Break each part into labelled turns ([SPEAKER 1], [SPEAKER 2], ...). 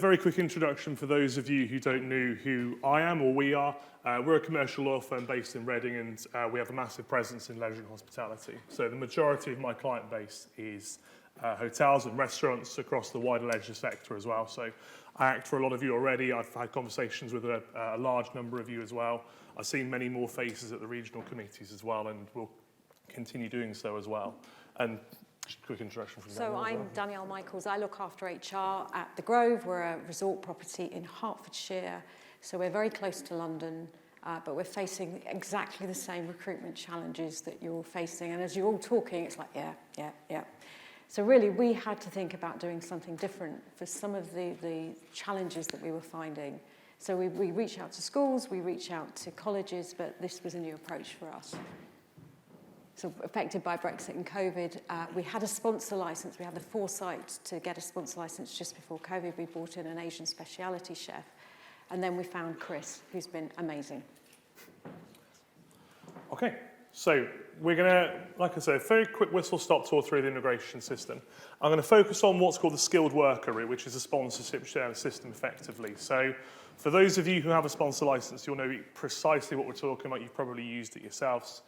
[SPEAKER 1] very quick introduction for those of you who don't know who I am or we are. We're a commercial law firm based in Reading, and we have a massive presence in leisure and hospitality. So the majority of my client base is hotels and restaurants across the wider leisure sector as well. So I act for a lot of you already. I've had conversations with a large number of you as well. I've seen many more faces at the regional committees as well, and will continue doing so as well. And just a quick introduction from Danielle.
[SPEAKER 2] So I'm Danielle Michaels. I look after HR at The Grove. We're a resort property in Hertfordshire. So we're very close to London, but we're facing exactly the same recruitment challenges that you're all facing. And as you're all talking, it's like, yeah. So really, we had to think about doing something different for some of the challenges that we were finding. So we reach out to schools, we reach out to colleges, but this was a new approach for us. So affected by Brexit and COVID, we had a sponsor license. We had the foresight to get a sponsor license just before COVID. We brought in an Asian speciality chef. And then we found Chris, who's been amazing.
[SPEAKER 1] Okay, so we're going to, like I said, a very quick whistle-stop tour through the immigration system. I'm going to focus on what's called the skilled worker route, which is a sponsorship share system effectively. So for those of you who have a sponsor license, you'll know precisely what we're talking about. You've probably used it yourselves.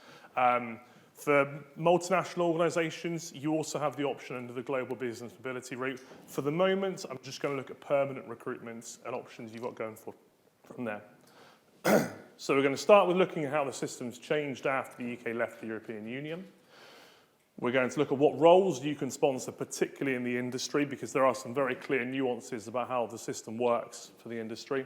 [SPEAKER 1] For multinational organisations, you also have the option under the Global Business Mobility route. For the moment, I'm just going to look at permanent recruitment and options you've got going for from there. So we're going to start with looking at how the system's changed after the UK left the European Union. We're going to look at what roles you can sponsor, particularly in the industry, because there are some very clear nuances about how the system works for the industry.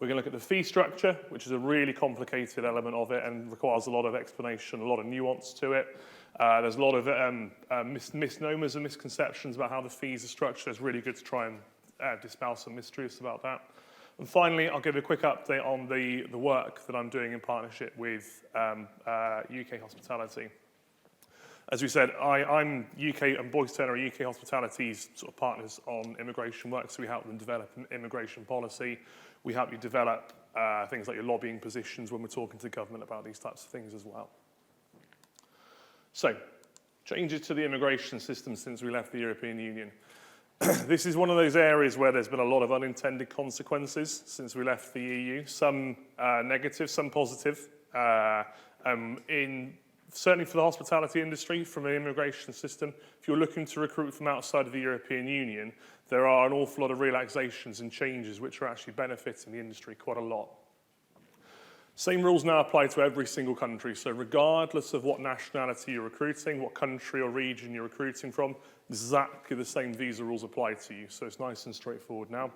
[SPEAKER 1] We're going to look at the fee structure, which is a really complicated element of it and requires a lot of explanation, a lot of nuance to it. There's a lot of misnomers and misconceptions about how the fees are structured. It's really good to try and dispel some mysteries about that. And finally, I'll give a quick update on the work that I'm doing in partnership with UK Hospitality. As we said, I'm UK and Boyce Turner are UK Hospitality's sort of partners on immigration work, so we help them develop an immigration policy. We help you develop things like your lobbying positions when we're talking to government about these types of things as well. So, changes to the immigration system since we left the European Union. This is one of those areas where there's been a lot of unintended consequences since we left the EU, some negative, some positive. Certainly for the hospitality industry, from an immigration system, if you're looking to recruit from outside of the European Union, there are an awful lot of relaxations and changes which are actually benefiting the industry quite a lot. Same rules now apply to every single country, so regardless of what nationality you're recruiting, what country or region you're recruiting from, exactly the same visa rules apply to you, so it's nice and straightforward now.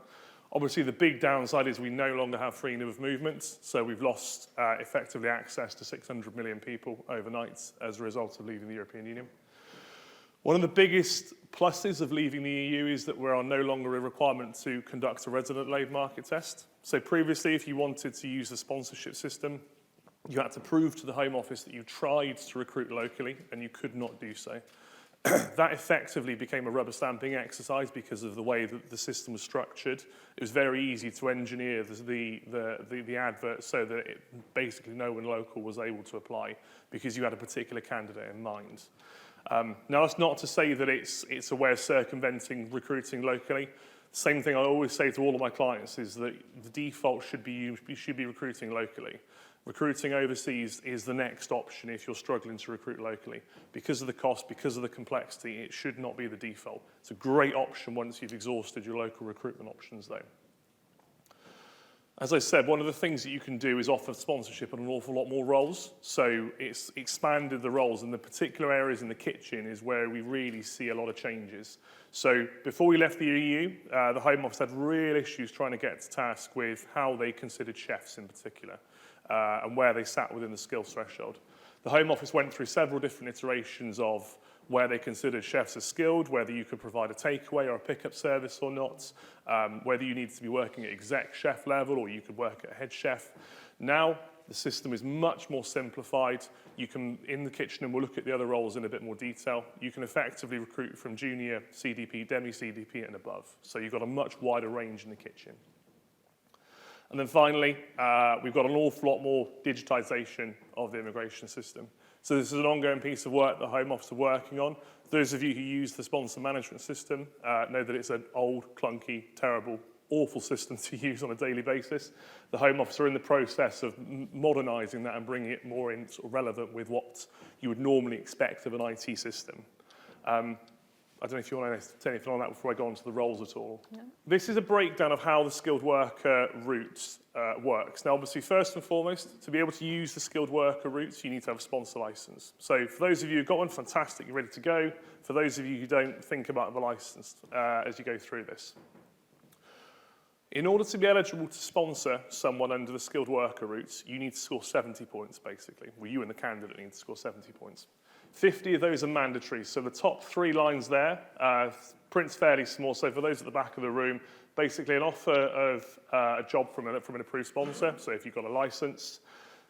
[SPEAKER 1] Obviously, the big downside is we no longer have freedom of movement, so we've lost effectively access to 600 million people overnight as a result of leaving the European Union. One of the biggest pluses of leaving the EU is that we're no longer a requirement to conduct a resident labour market test. So previously, if you wanted to use the sponsorship system, you had to prove to the Home Office that you tried to recruit locally, and you could not do so. That effectively became a rubber stamping exercise because of the way that the system was structured. It was very easy to engineer the advert so that basically no one local was able to apply because you had a particular candidate in mind. Now, that's not to say that it's a way of circumventing recruiting locally. Same thing I always say to all of my clients is that the default should be you should be recruiting locally. Recruiting overseas is the next option if you're struggling to recruit locally. Because of the cost, because of the complexity, it should not be the default. It's a great option once you've exhausted your local recruitment options, though. As I said, one of the things that you can do is offer sponsorship on an awful lot more roles. So it's expanded the roles, and the particular areas in the kitchen is where we really see a lot of changes. So before we left the EU, the Home Office had real issues trying to get to task with how they considered chefs in particular. And where they sat within the skills threshold. The Home Office went through several different iterations of where they considered chefs as skilled, whether you could provide a takeaway or a pickup service or not, whether you needed to be working at exec chef level or you could work at head chef. Now, the system is much more simplified. You can, in the kitchen, and we'll look at the other roles in a bit more detail, you can effectively recruit from junior CDP, demi-CDP and above. So you've got a much wider range in the kitchen. And then finally, we've got an awful lot more digitisation of the immigration system. So this is an ongoing piece of work the Home Office are working on Those of you who use the sponsor management system know that it's an old, clunky, terrible, awful system to use on a daily basis. The Home Office are in the process of modernising that and bringing it more in sort of relevant with what you would normally expect of an IT system. I don't know if you want to say anything on that before I go on to the roles at all.
[SPEAKER 2] No.
[SPEAKER 1] This is a breakdown of how the skilled worker route works. Now, obviously, first and foremost, to be able to use the skilled worker routes, you need to have a sponsor license. So for those of you who've got one, fantastic, you're ready to go. For those of you who don't, think about the license as you go through this. In order to be eligible to sponsor someone under the skilled worker routes, you need to score 70 points, basically. Well, you and the candidate need to score 70 points. 50 of those are mandatory. So the top 3 lines there, print's fairly small. So for those at the back of the room, basically an offer of a job from an approved sponsor. So if you've got a license,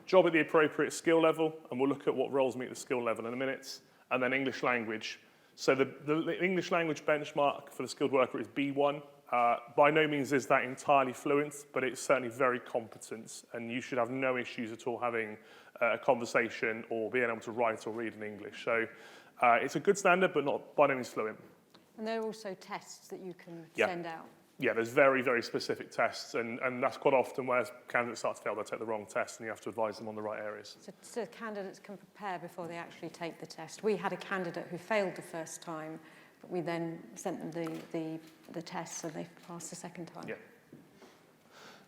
[SPEAKER 1] job at the appropriate skill level, and we'll look at what roles meet the skill level in a minute, and then English language. So the English language benchmark for the skilled worker is B1. By no means is that entirely fluent, but it's certainly very competent, and you should have no issues at all having a conversation or being able to write or read in English. So it's a good standard, but not by no means fluent.
[SPEAKER 2] And there are also tests that you can send out.
[SPEAKER 1] Yeah, there's very, very specific tests, and that's quite often where candidates start to fail, they'll take the wrong test, and you have to advise them on the right areas.
[SPEAKER 2] So candidates can prepare before they actually take the test. We had a candidate who failed the first time, but we then sent them the test, so they passed the second time.
[SPEAKER 1] Yeah.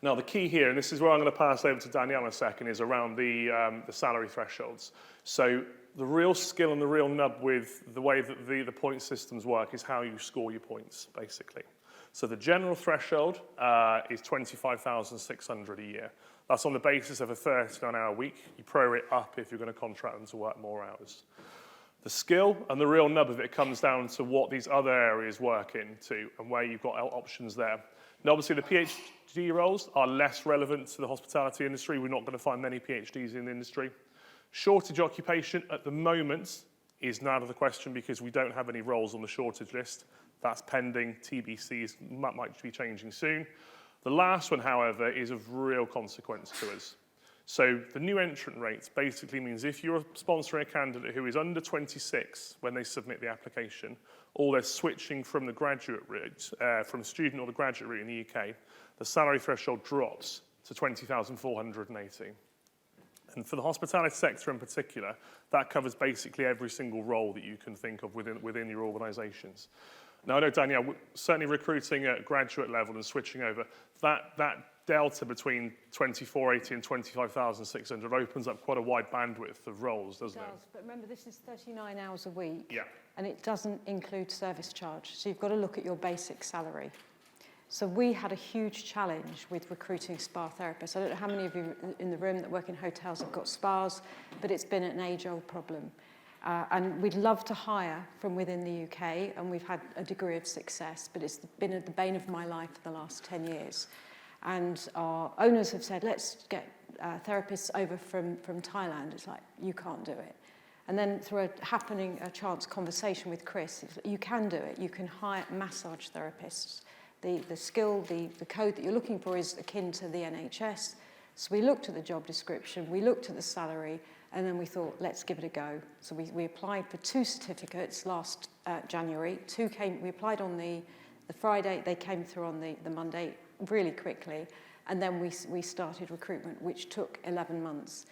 [SPEAKER 1] Now, the key here, and this is where I'm going to pass over to Danielle in a second, is around the salary thresholds. So the real skill and the real nub with the way that the point systems work is how you score your points, basically. So the general threshold is 25,600 a year. That's on the basis of a 39-hour week. You pro it up if you're going to contract them to work more hours. The skill and the real nub of it comes down to what these other areas work into and where you've got options there. Now, obviously, the PhD roles are less relevant to the hospitality industry. We're not going to find many PhDs in the industry. Shortage occupation at the moment is now out of the question because we don't have any roles on the shortage list. That's pending. TBCs might be changing soon. The last one, however, is of real consequence to us. So the new entrant rates basically means if you're sponsoring a candidate who is under 26 when they submit the application, or they're switching from the graduate route, from the student or the graduate route in the UK, the salary threshold drops to 20,480. And for the hospitality sector in particular, that covers basically every single role that you can think of within your organisations. Now, I know, Danielle, certainly recruiting at graduate level and switching over, that delta between 2480 and 25,600 opens up quite a wide bandwidth of roles, doesn't it?
[SPEAKER 2] It does, but remember, this is 39 hours a week.
[SPEAKER 1] Yeah.
[SPEAKER 2] And it doesn't include service charge. So you've got to look at your basic salary. So we had a huge challenge with recruiting spa therapists. I don't know how many of you in the room that work in hotels have got spas, but it's been an age-old problem. And we'd love to hire from within the UK, and we've had a degree of success, but it's been the bane of my life for the last 10 years. And our owners have said, let's get therapists over from Thailand. It's like, you can't do it. And then through a chance conversation with Chris, you can do it. You can hire massage therapists. The skill, the code that you're looking for is akin to the NHS. So we looked at the job description, we looked at the salary, and then we thought, let's give it a go. So we applied for 2 certificates last January. 2 came, we applied on the Friday, they came through on the Monday really quickly. And then we started recruitment, which took 11 months.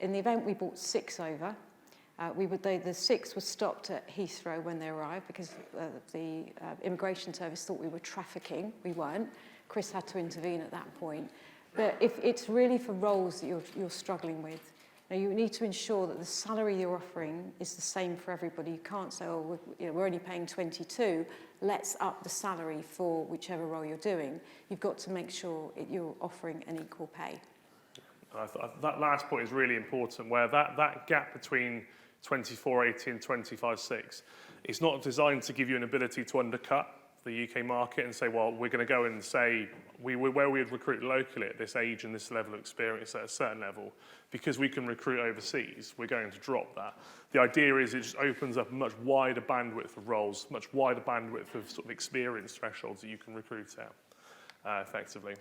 [SPEAKER 2] In the event, we brought 6 over. The 6 were stopped at Heathrow when they arrived because the immigration service thought we were trafficking. We weren't. Chris had to intervene at that point. But if it's really for roles that you're struggling with, now you need to ensure that the salary you're offering is the same for everybody. You can't say, oh, we're only paying 22, let's up the salary for whichever role you're doing. You've got to make sure you're offering an equal pay.
[SPEAKER 1] That last point is really important, where that gap between 2480 and 256 is not designed to give you an ability to undercut the UK market and say, well, we're going to go and say where we would recruit locally at this age and this level of experience at a certain level, because we can recruit overseas, we're going to drop that. The idea is it just opens up a much wider bandwidth of roles, much wider bandwidth of sort of experience thresholds that you can recruit at effectively.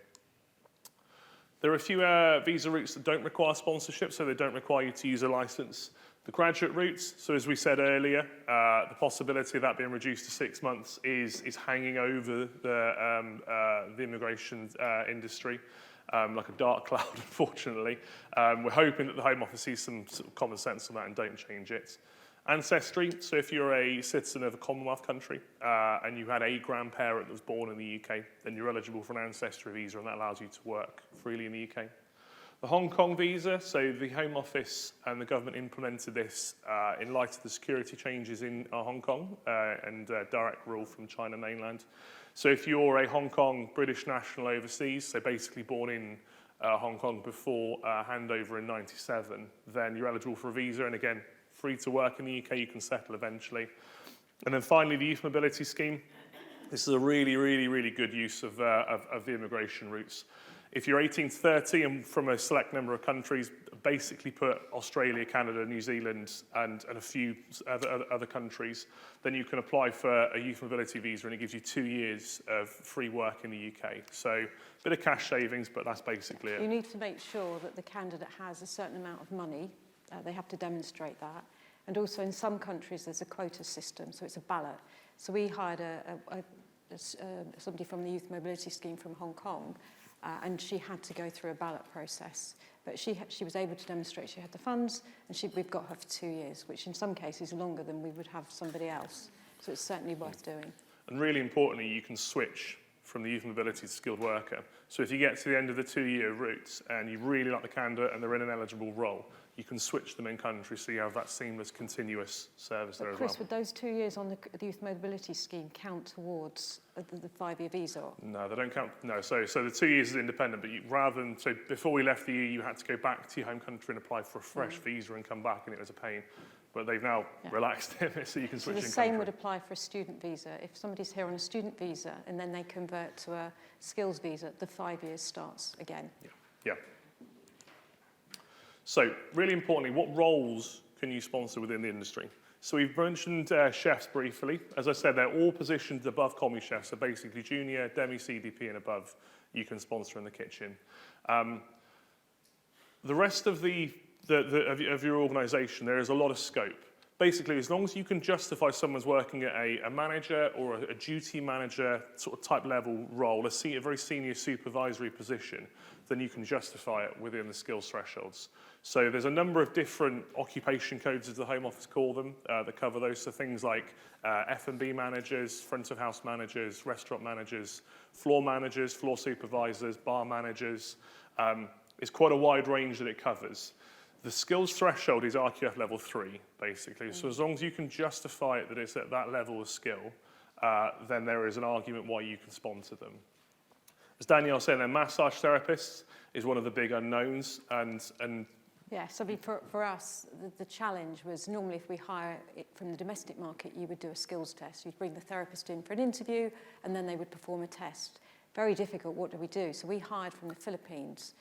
[SPEAKER 1] There are a few visa routes that don't require sponsorship, so they don't require you to use a license. The graduate routes, so as we said earlier, the possibility of that being reduced to 6 months is hanging over the immigration industry like a dark cloud, unfortunately. We're hoping that the Home Office sees some sort of common sense on that and don't change it. Ancestry, so if you're a citizen of a Commonwealth country and you had a grandparent that was born in the UK, then you're eligible for an ancestry visa, and that allows you to work freely in the UK. The Hong Kong visa, so the Home Office and the government implemented this in light of the security changes in Hong Kong and direct rule from China mainland. So if you're a Hong Kong British national overseas, so basically born in Hong Kong before handover in 97, then you're eligible for a visa, and again, free to work in the UK, you can settle eventually. And then finally, the Youth Mobility Scheme. This is a really, really, really good use of the immigration routes. If you're 18 to 30 and from a select number of countries, basically put Australia, Canada, New Zealand, and a few other countries, then you can apply for a youth mobility visa, and it gives you 2 years of free work in the UK. So a bit of cash savings, but that's basically it.
[SPEAKER 2] You need to make sure that the candidate has a certain amount of money. They have to demonstrate that. And also in some countries, there's a quota system, so it's a ballot. So we hired somebody from the Youth Mobility Scheme from Hong Kong, and she had to go through a ballot process. But she was able to demonstrate she had the funds, and we've got her for 2 years, which in some cases is longer than we would have somebody else. So it's certainly worth doing.
[SPEAKER 1] And really importantly, you can switch from the youth mobility to skilled worker. So if you get to the end of the 2-year route and you really like the candidate and they're in an eligible role, you can switch them in country, so you have that seamless, continuous service there as well.
[SPEAKER 2] Chris, would those 2 years on the Youth Mobility Scheme count towards the 5-year visa?
[SPEAKER 1] No, they don't count. No, so the 2 years is independent, but so before we left the EU, you had to go back to your home country and apply for a fresh visa and come back, and it was a pain. But they've now relaxed it, so you can switch in country.
[SPEAKER 2] So the same would apply for a student visa. If somebody's here on a student visa and then they convert to a skills visa, the 5 years starts again.
[SPEAKER 1] Yeah. So really importantly, what roles can you sponsor within the industry? So we've mentioned chefs briefly. As I said, they're all positioned above commis chefs, so basically junior, demi-CDP and above, you can sponsor in the kitchen. The rest of of your organisation, there is a lot of scope. Basically, as long as you can justify someone's working at a manager or a duty manager sort of type level role, a very senior supervisory position, then you can justify it within the skills thresholds. So there's a number of different occupation codes, as the Home Office call them, that cover those. So things like F&B managers, front of house managers, restaurant managers, floor supervisors, bar managers. It's quite a wide range that it covers. The skills threshold is RQF level 3, basically. So as long as you can justify it that it's at that level of skill, then there is an argument why you can sponsor them. As Danielle said, then massage therapists is one of the big unknowns, and
[SPEAKER 2] Yes, I mean, for us, the challenge was normally if we hire it from the domestic market, you would do a skills test. You'd bring the therapist in for an interview, and then they would perform a test. Very difficult, what do we do? So we hired from the Philippines.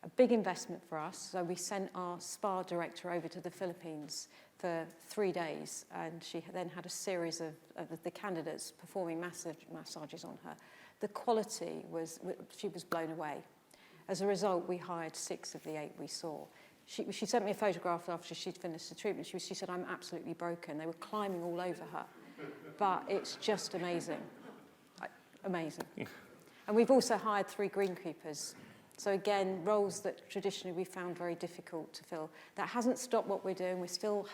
[SPEAKER 2] A big investment for us, so we sent our spa director over to the Philippines for 3 days, and she then had a series of the candidates performing massages on her. The quality she was blown away. As a result, we hired 6 of the 8 we saw. She sent me a photograph after she'd finished the treatment. She said, I'm absolutely broken. They were climbing all over her. But it's just amazing. Amazing. And we've also hired 3 greenkeepers. So again, roles that traditionally we found very difficult to fill. That hasn't stopped what we're doing. We're still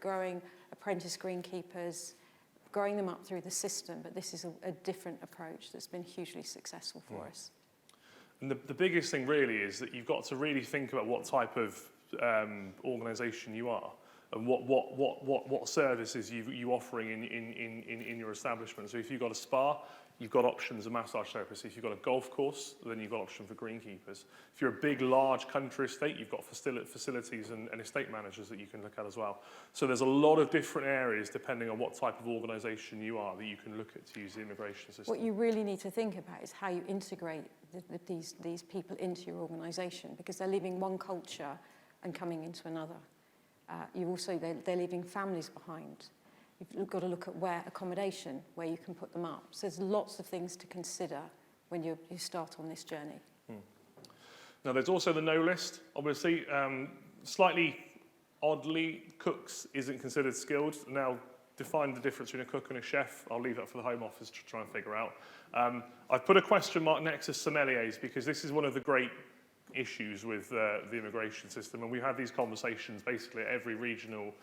[SPEAKER 2] growing apprentice greenkeepers, growing them up through the system. But this is a different approach that's been hugely successful for us.
[SPEAKER 1] And the biggest thing really is that you've got to really think about what type of organisation you are and what services you're offering in your establishment. So if you've got a spa, you've got options of massage therapists. If you've got a golf course, then you've got option for greenkeepers. If you're a big, large country estate, you've got facilities and estate managers that you can look at as well. So there's a lot of different areas, depending on what type of organisation you are, that you can look at to use the immigration system.
[SPEAKER 2] What you really need to think about is how you integrate these people into your organisation, because they're leaving one culture and coming into another. They're leaving families behind. You've got to look at accommodation, where you can put them up. So there's lots of things to consider when you start on this journey.
[SPEAKER 1] Now, there's also the no list, obviously. Slightly Oddly, cooks isn't considered skilled. Now, define the difference between a cook and a chef. I'll leave that for the Home Office to try and figure out. I've put a question mark next to sommeliers because this is one of the great issues with the immigration system, and we've had these conversations basically at every regional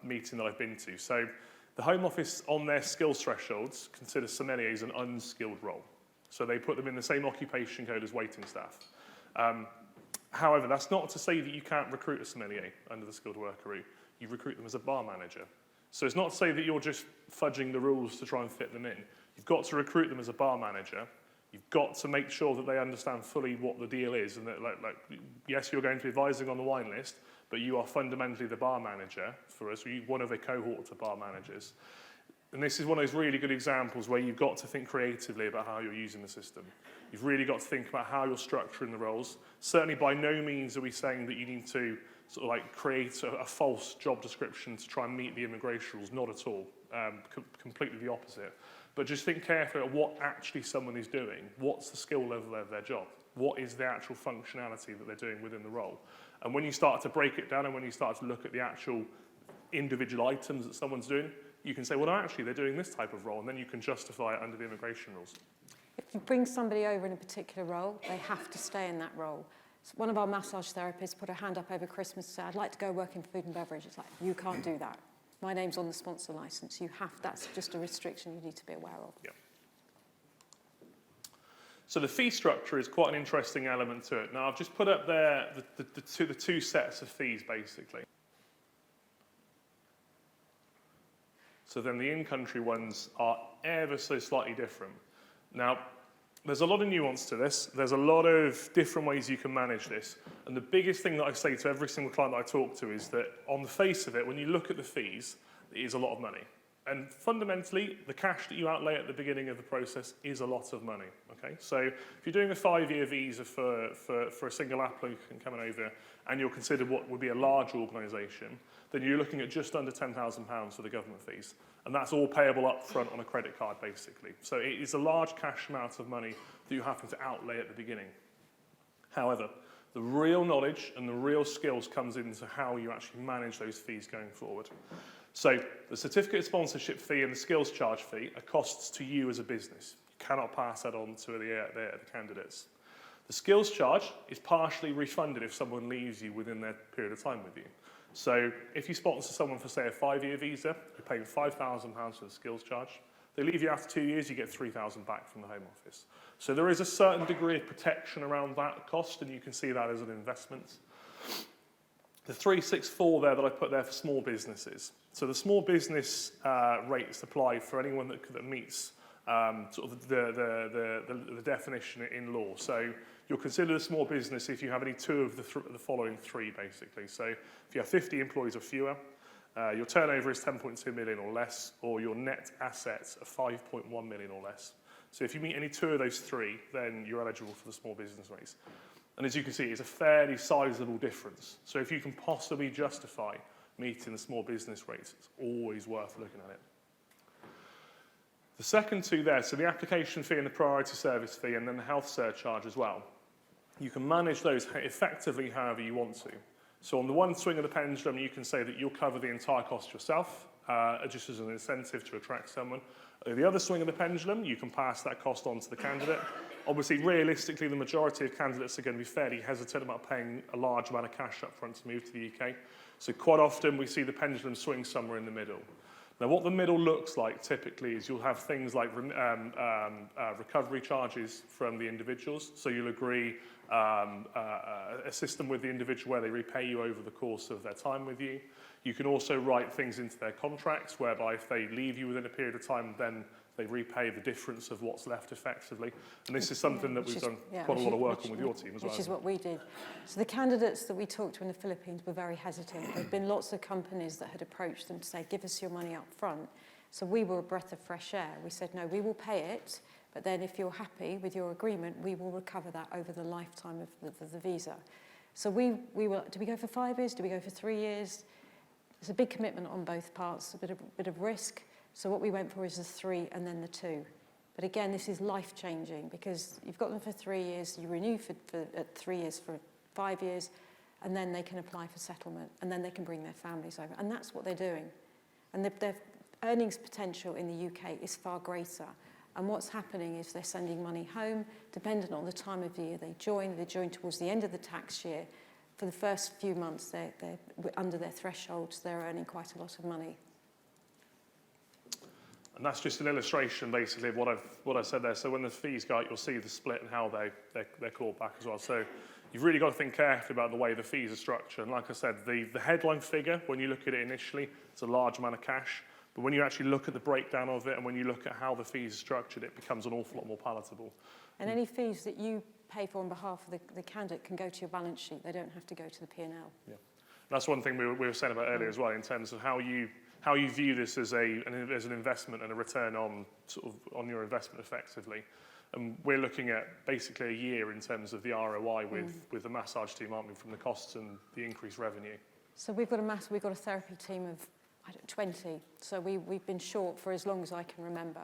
[SPEAKER 1] meeting that I've been to. So the Home Office, on their skills thresholds, consider sommeliers an unskilled role. So they put them in the same occupation code as waiting staff. However, that's not to say that you can't recruit a sommelier under the skilled worker route. You recruit them as a bar manager. So it's not to say that you're just fudging the rules to try and fit them in. You've got to recruit them as a bar manager. You've got to make sure that they understand fully what the deal is, and that, yes, you're going to be advising on the wine list, but you are fundamentally the bar manager for us. You're one of a cohort of bar managers. And this is one of those really good examples where you've got to think creatively about how you're using the system. You've really got to think about how you're structuring the roles. Certainly by no means are we saying that you need to sort of like create a false job description to try and meet the immigration rules. Not at all. Completely the opposite. But just think carefully about what actually someone is doing. What's the skill level of their job? What is the actual functionality that they're doing within the role? And when you start to break it down and when you start to look at the actual individual items that someone's doing, you can say, well, actually, they're doing this type of role, and then you can justify it under the immigration rules.
[SPEAKER 2] If you bring somebody over in a particular role, they have to stay in that role. So one of our massage therapists put her hand up over Christmas and said, I'd like to go work in food and beverage. It's like, you can't do that. My name's on the sponsor license. That's just a restriction you need to be aware of.
[SPEAKER 1] Yeah. So the fee structure is quite an interesting element to it. Now, I've just put up there the two sets of fees, basically. So then the in-country ones are ever so slightly different. Now, there's a lot of nuance to this. There's a lot of different ways you can manage this. And the biggest thing that I say to every single client that I talk to is that on the face of it, when you look at the fees, it is a lot of money. And fundamentally, the cash that you outlay at the beginning of the process is a lot of money. Okay? So if you're doing a 5-year visa for a single applicant coming over, and you're considered what would be a large organisation, then you're looking at just under £10,000 for the government fees. And that's all payable up front on a credit card, basically. So it is a large cash amount of money that you happen to outlay at the beginning. However, the real knowledge and the real skills comes into how you actually manage those fees going forward. So the certificate of sponsorship fee and the skills charge fee are costs to you as a business. You cannot pass that on to the candidates. The skills charge is partially refunded if someone leaves you within their period of time with you. So if you sponsor someone for, say, a 5-year visa, you're paying £5,000 for the skills charge. They leave you after 2 years, you get £3,000 back from the Home Office. So there is a certain degree of protection around that cost, and you can see that as an investment. The 364 there that I put there for small businesses. So the small business rates apply for anyone that meets sort of the definition in law. So you're considered a small business if you have any two of the following three, basically. So if you have 50 employees or fewer, your turnover is 10.2 million or less, or your net assets are 5.1 million or less. So if you meet any two of those three, then you're eligible for the small business rates. And as you can see, it's a fairly sizable difference. So if you can possibly justify meeting the small business rates, it's always worth looking at it. The second two there, so the application fee and the priority service fee, and then the health surcharge as well. You can manage those effectively however you want to. So on the one swing of the pendulum, you can say that you'll cover the entire cost yourself, just as an incentive to attract someone. The other swing of the pendulum, you can pass that cost on to the candidate. Obviously, realistically, the majority of candidates are going to be fairly hesitant about paying a large amount of cash up front to move to the UK. So quite often, we see the pendulum swing somewhere in the middle. Now, what the middle looks like typically is you'll have things like recovery charges from the individuals. So you'll agree a system with the individual where they repay you over the course of their time with you. You can also write things into their contracts whereby if they leave you within a period of time, then they repay the difference of what's left effectively. And this is something that we've done quite a lot of work on with your team as well.
[SPEAKER 2] Which is what we did. So the candidates that we talked to in the Philippines were very hesitant. There had been lots of companies that had approached them to say, give us your money up front. So we were a breath of fresh air. We said, no, we will pay it, but then if you're happy with your agreement, we will recover that over the lifetime of the visa. So we were, do we go for 5 years? Do we go for 3 years? It's a big commitment on both parts, a bit of risk. So what we went for is the 3 and then the 2. But again, this is life-changing because you've got them for 3 years, you renew for 3 years, for 5 years, and then they can apply for settlement, and then they can bring their families over. And that's what they're doing. And their earnings potential in the UK is far greater. And what's happening is they're sending money home, dependent on the time of year they join. They join towards the end of the tax year. For the first few months, they're under their thresholds. They're earning quite a lot of money.
[SPEAKER 1] And that's just an illustration, basically, of what I said there. So when the fees go out, you'll see the split and how they're clawed back as well. So you've really got to think carefully about the way the fees are structured. And like I said, the headline figure, when you look at it initially, it's a large amount of cash. But when you actually look at the breakdown of it and when you look at how the fees are structured, it becomes an awful lot more palatable.
[SPEAKER 2] And any fees that you pay for on behalf of the candidate can go to your balance sheet. They don't have to go to the P&L.
[SPEAKER 1] Yeah. That's one thing we were saying about earlier as well, in terms of how you view this as an investment and a return on your investment effectively. And we're looking at basically a year in terms of the ROI with the massage team, aren't we, from the costs and the increased revenue.
[SPEAKER 2] So we've got a therapy team of 20. So we've been short for as long as I can remember.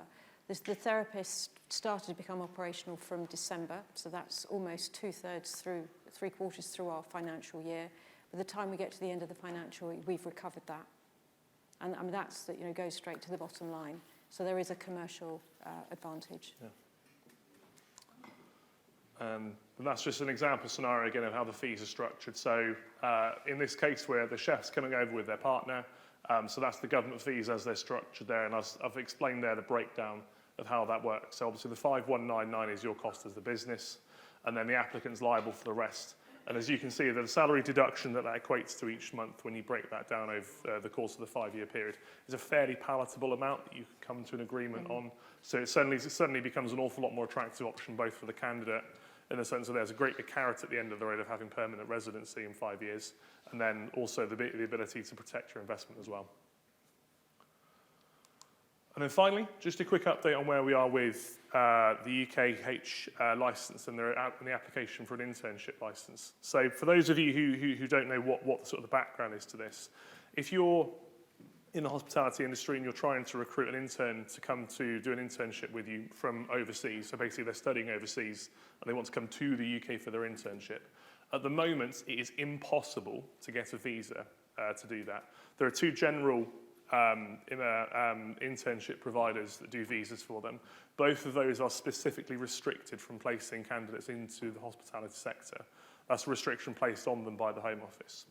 [SPEAKER 2] The therapists started to become operational from December, so that's almost 3/4 through our financial year. By the time we get to the end of the financial year, we've recovered that. And I mean, that's goes straight to the bottom line. So there is a commercial advantage.
[SPEAKER 1] Yeah. And that's just an example scenario again of how the fees are structured. So in this case where the chef's coming over with their partner, so that's the government fees as they're structured there, and I've explained there the breakdown of how that works. So obviously the 5199 is your cost as the business, and then the applicant's liable for the rest. And as you can see, the salary deduction that equates to each month when you break that down over the course of the 5-year period is a fairly palatable amount that you can come to an agreement on. So it suddenly becomes an awful lot more attractive option both for the candidate, in the sense that there's a great carrot at the end of the road of having permanent residency in 5 years, and then also the ability to protect your investment as well. And then finally, just a quick update on where we are with the UKH licence and the application for an internship licence. So for those of you who don't know what sort of the background is to this, if you're in the hospitality industry and you're trying to recruit an intern to come to do an internship with you from overseas, so basically they're studying overseas and they want to come to the UK for their internship, at the moment it is impossible to get a visa to do that. There are two general internship providers that do visas for them. Both of those are specifically restricted from placing candidates into the hospitality sector. That's a restriction placed on them by the Home Office.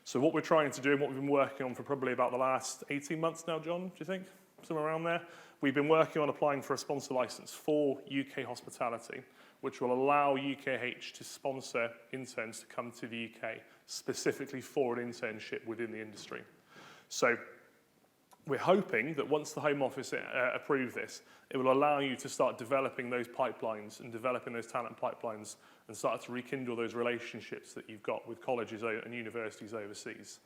[SPEAKER 1] So what we're trying to do, and what we've been working on for probably about the last 18 months now, John, do you think? Somewhere around there. We've been working on applying for a sponsor licence for UK hospitality, which will allow UKH to sponsor interns to come to the UK specifically for an internship within the industry. So we're hoping that once the Home Office approve this, it will allow you to start developing those pipelines and developing those talent pipelines and start to rekindle those relationships that you've got with colleges and universities overseas.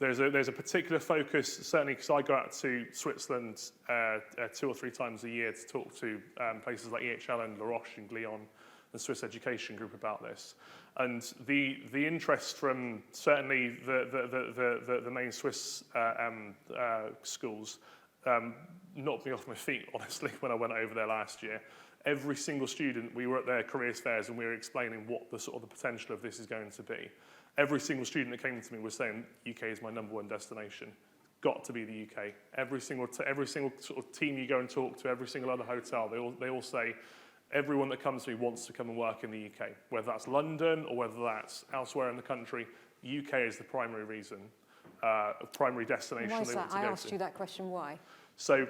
[SPEAKER 1] There's a particular focus, certainly because I go out to Switzerland 2 or 3 times a year to talk to places like EHL and La Roche and Glion and Swiss Education Group about this. And the interest from certainly the main Swiss schools knocked me off my feet, honestly, when I went over there last year. Every single student, we were at their careers fairs and we were explaining what the sort of the potential of this is going to be. Every single student that came to me was saying, UK is my #1 destination. Got to be the UK. Every single sort of team you go and talk to, every single other hotel, they all say, everyone that comes to me wants to come and work in the UK, whether that's London or whether that's elsewhere in the country. UK is the primary reason, primary destination
[SPEAKER 2] Why is
[SPEAKER 1] they
[SPEAKER 2] that?
[SPEAKER 1] want to go
[SPEAKER 2] I
[SPEAKER 1] to.
[SPEAKER 2] asked you that question, why?
[SPEAKER 1] So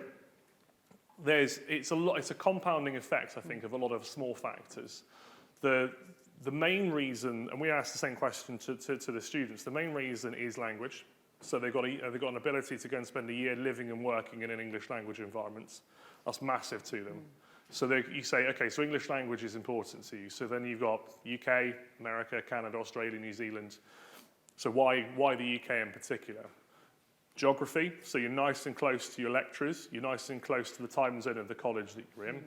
[SPEAKER 1] it's a compounding effect, I think, of a lot of small factors. The main reason, and we asked the same question to the students, the main reason is language. So they've got an ability to go and spend a year living and working in an English language environment. That's massive to them. So you say, okay, so English language is important to you. So then you've got UK, America, Canada, Australia, New Zealand. So why the UK in particular? Geography, so you're nice and close to your lecturers, you're nice and close to the time zone of the college that you're in.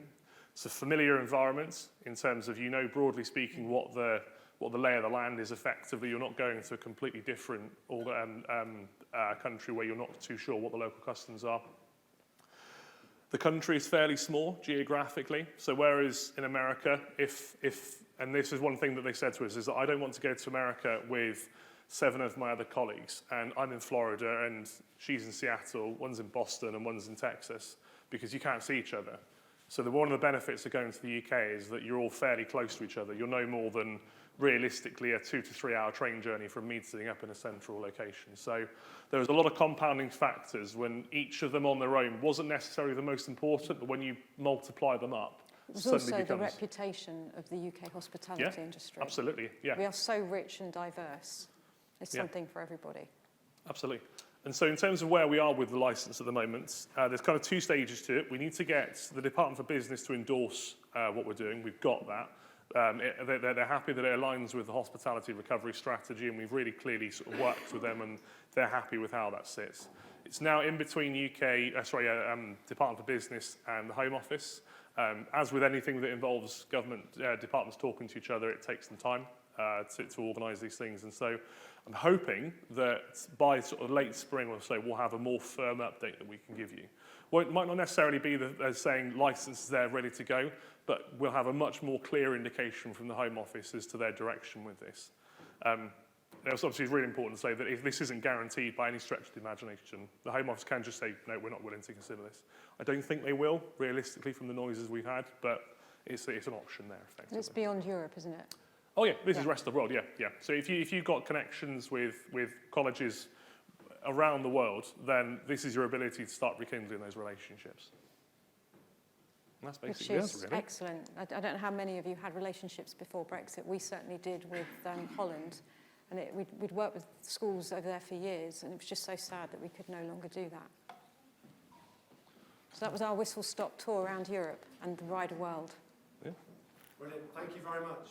[SPEAKER 1] It's a familiar environment in terms of, broadly speaking, what the lay of the land is effectively. You're not going to a completely different country where you're not too sure what the local customs are. The country is fairly small geographically, so whereas in America, if And this is one thing that they said to us, is that I don't want to go to America with 7 of my other colleagues, and I'm in Florida, and she's in Seattle, one's in Boston, and one's in Texas, because you can't see each other. So one of the benefits of going to the UK is that you're all fairly close to each other. You're no more than, realistically, a 2 to 3 hour train journey from me sitting up in a central location. So there was a lot of compounding factors when each of them on their own wasn't necessarily the most important, but when you multiply them up,
[SPEAKER 2] It was
[SPEAKER 1] suddenly
[SPEAKER 2] also
[SPEAKER 1] becomes...
[SPEAKER 2] the reputation of the UK hospitality industry.
[SPEAKER 1] Absolutely, yeah.
[SPEAKER 2] We are so rich and diverse. There's
[SPEAKER 1] Yeah.
[SPEAKER 2] something for everybody.
[SPEAKER 1] Absolutely. And so in terms of where we are with the licence at the moment, there's kind of 2 stages to it. We need to get the Department for Business to endorse what we're doing. We've got that. They're happy that it aligns with the hospitality recovery strategy, and we've really clearly sort of worked with them, and they're happy with how that sits. It's now in between Department for Business and the Home Office. As with anything that involves government departments talking to each other, it takes some time to organise these things. And so I'm hoping that by sort of late spring or so, we'll have a more firm update that we can give you. Well, it might not necessarily be that they're saying license is there, ready to go, but we'll have a much more clear indication from the Home Office as to their direction with this. It's obviously really important to say that if this isn't guaranteed by any stretch of the imagination, the Home Office can just say, no, we're not willing to consider this. I don't think they will, realistically, from the noises we've had, but it's an option there, effectively.
[SPEAKER 2] And it's beyond Europe, isn't it?
[SPEAKER 1] Oh yeah, this is rest of the world, yeah. So if you've got connections with colleges around the world, then this is your ability to start rekindling those relationships. And that's basically
[SPEAKER 2] Which is
[SPEAKER 1] it, really.
[SPEAKER 2] excellent. I don't know how many of you had relationships before Brexit. We certainly did with Holland. And we'd worked with schools over there for years, and it was just so sad that we could no longer do that. So that was our whistle-stop tour around Europe and the wider world.
[SPEAKER 1] Yeah.
[SPEAKER 3] Brilliant. Thank you very much.